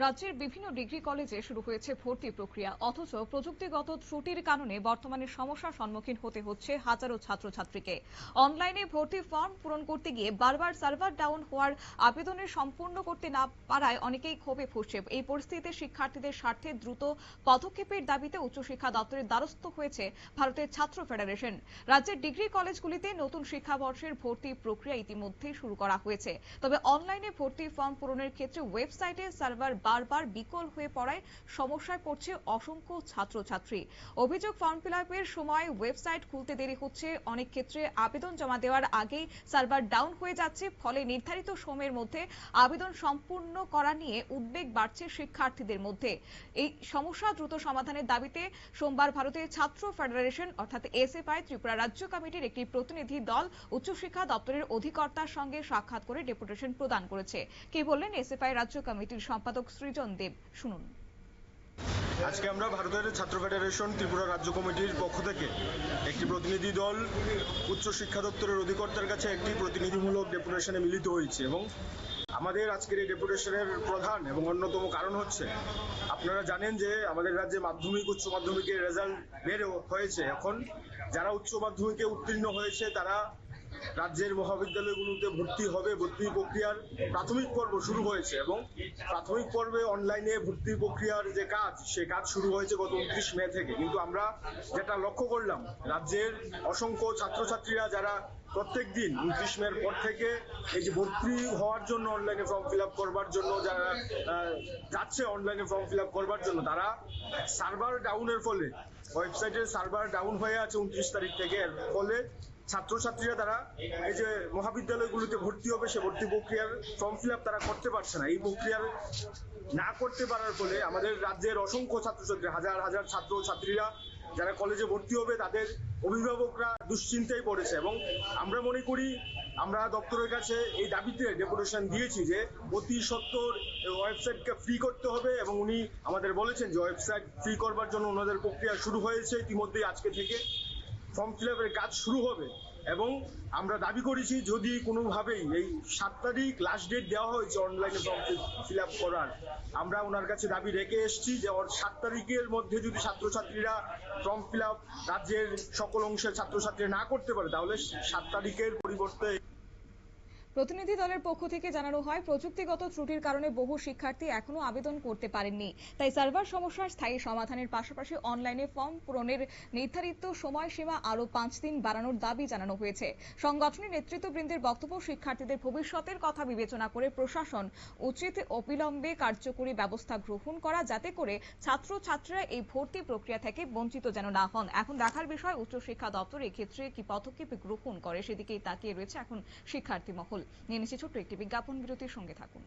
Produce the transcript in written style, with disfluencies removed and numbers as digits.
রাজ্যের বিভিন্ন ডিগ্রি কলেজে শুরু হয়েছে ভর্তি প্রক্রিয়া, অথচ প্রযুক্তিগত ত্রুটির কারণে বর্তমানে সমস্যার সম্মুখীন হতে হচ্ছে হাজারো ছাত্রছাত্রীকে। অনলাইনে ভর্তি ফর্ম পূরণ করতে গিয়ে বারবার সার্ভার ডাউন হওয়ার আবেদনের সম্পূর্ণ করতে না পারায় অনেকেই ক্ষোভে ফুঁসছে। এই পরিস্থিতিতে শিক্ষার্থীদের স্বার্থে দ্রুত পদক্ষেপের দাবিতে উচ্চশিক্ষা দপ্তরের দ্বারস্থ হয়েছে ভারতের ছাত্র ফেডারেশন। রাজ্যের ডিগ্রি কলেজগুলিতে নতুন শিক্ষাবর্ষের ভর্তি প্রক্রিয়া ইতিমধ্যেই শুরু করা হয়েছে, তবে অনলাইনে ভর্তি ফর্ম পূরণের ক্ষেত্রে ওয়েবসাইটে সার্ভার বারবার বিকল হয়ে পড়ায় সমস্যায় পড়ছে অসংখ্য ছাত্রছাত্রী। অভিযোগ, ফর্ম ফিল আপের সময় ওয়েবসাইট খুলতে দেরি হচ্ছে, অনেক ক্ষেত্রে আবেদন জমা দেওয়ার আগেই সার্ভার ডাউন হয়ে যাচ্ছে, ফলে নির্ধারিত সময়ের মধ্যে আবেদন সম্পূর্ণ করা নিয়ে উদ্বেগ বাড়ছে শিক্ষার্থীদের মধ্যে। এই সমস্যা দ্রুত সমাধানের দাবিতে সোমবার ভারতের ছাত্র ফেডারেশন অর্থাৎ এসএফআই ত্রিপুরা রাজ্য কমিটির একটি প্রতিনিধি দল উচ্চশিক্ষা দপ্তরের অধিকর্তার সঙ্গে সাক্ষাৎ করে ডেপুটেশন প্রদান করেছে। কি বললেন এসএফআই রাজ্য কমিটির সম্পাদক সৃজন দেব, শুনুন। আজকে আমরা ভারতের ছাত্র ফেডারেশন ত্রিপুরা রাজ্য কমিটির পক্ষ থেকে একটি প্রতিনিধি দল উচ্চ শিক্ষা দপ্তরের অধিকর্তার কাছে একটি প্রতিনিধিমূলক ডেপুটেশনে মিলিত হয়েছে এবং আমাদের আজকের এই ডেপুটেশনের প্রধান এবং অন্যতম কারণ হচ্ছে, আপনারা জানেন যে আমাদের রাজ্যে মাধ্যমিক উচ্চ মাধ্যমিকের রেজাল্ট বের হয়েছে। এখন যারা উচ্চ মাধ্যমিকে উত্তীর্ণ হয়েছে তারা রাজ্যের মহাবিদ্যালয়গুলোতে ভর্তি হবে। ভর্তি প্রক্রিয়ার প্রাথমিক পর্ব শুরু হয়েছে এবং প্রাথমিক পর্বে অনলাইনে ভর্তি প্রক্রিয়ার যে কাজ, সে কাজ শুরু হয়েছে গত 29 মে থেকে। কিন্তু আমরা যেটা লক্ষ্য করলাম, রাজ্যের অসংখ্য ছাত্রছাত্রীরা যারা প্রত্যেক দিন 29 মের পর থেকে এই যে ভর্তি হওয়ার জন্য অনলাইনে ফর্ম ফিল আপ করবার জন্য যারা যাচ্ছে অনলাইনে ফর্ম ফিল আপ করবার জন্য, তারা সার্ভার ডাউনের ফলে ওয়েবসাইটের সার্ভার ডাউন হয়ে আছে 29 তারিখ থেকে। এর ফলে ছাত্রছাত্রীরা তারা এই যে মহাবিদ্যালয়গুলোতে ভর্তি হবে, সে ভর্তি প্রক্রিয়ার ফর্ম ফিল আপ তারা করতে পারছে না। এই প্রক্রিয়ার না করতে পারার ফলে আমাদের রাজ্যের অসংখ্য ছাত্রছাত্রী, হাজার হাজার ছাত্র ছাত্রীরা যারা কলেজে ভর্তি হবে, তাদের অভিভাবকরা দুশ্চিন্তায় পড়েছে। এবং আমরা মনে করি, আমরা দপ্তরের কাছে এই দাবিতে ডেপুটেশন দিয়েছি যে অতি সত্বর ওয়েবসাইটকে ফ্রি করতে হবে এবং উনি আমাদের বলেছেন যে ওয়েবসাইট ফ্রি করবার জন্য ওনাদের প্রক্রিয়া শুরু হয়েছে ইতিমধ্যেই। আজকে থেকে ফর্ম ফিল আপের কাজ শুরু হবে এবং আমরা দাবি করেছি, যদি কোনোভাবেই এই 7 তারিখ লাস্ট ডেট দেওয়া হয়েছে অনলাইনে ফর্ম ফিল আপ করার, আমরা ওনার কাছে দাবি রেখে এসেছি যে 7 তারিখের মধ্যে যদি ছাত্রছাত্রীরা ফর্ম ফিল আপ রাজ্যের সকল অংশের ছাত্রছাত্রীরা না করতে পারে, তাহলে 7 তারিখের পরিবর্তে। প্রতিনিধি দলের পক্ষ থেকে জানানো হয়, প্রযুক্তিগত ত্রুটির কারণে বহু শিক্ষার্থী এখনো আবেদন করতে পারেননি। তাই সার্ভার সমস্যার স্থায়ী সমাধানের পাশাপাশি অনলাইনে ফর্ম পূরণের নির্ধারিত সময়সীমা আরও 5 দিন বাড়ানোর দাবি জানানো হয়েছে। সংগঠনের নেতৃত্ববৃন্দের বক্তব্য, শিক্ষার্থীদের ভবিষ্যতের কথা বিবেচনা করে প্রশাসন উচিত অবিলম্বে কার্যকরী ব্যবস্থা গ্রহণ করা, যাতে করে ছাত্রছাত্রীরা এই ভর্তি প্রক্রিয়া থেকে বঞ্চিত যেন না হন। এখন দেখার বিষয় উচ্চশিক্ষা দপ্তর এক্ষেত্রে কি পদক্ষেপ গ্রহণ করে, সেদিকেই তাকিয়ে রয়েছে এখন শিক্ষার্থী মহল। নিয়ে নিচ্ছে ছোট্ট একটি বিজ্ঞাপন বিরতির, সঙ্গে থাকুন।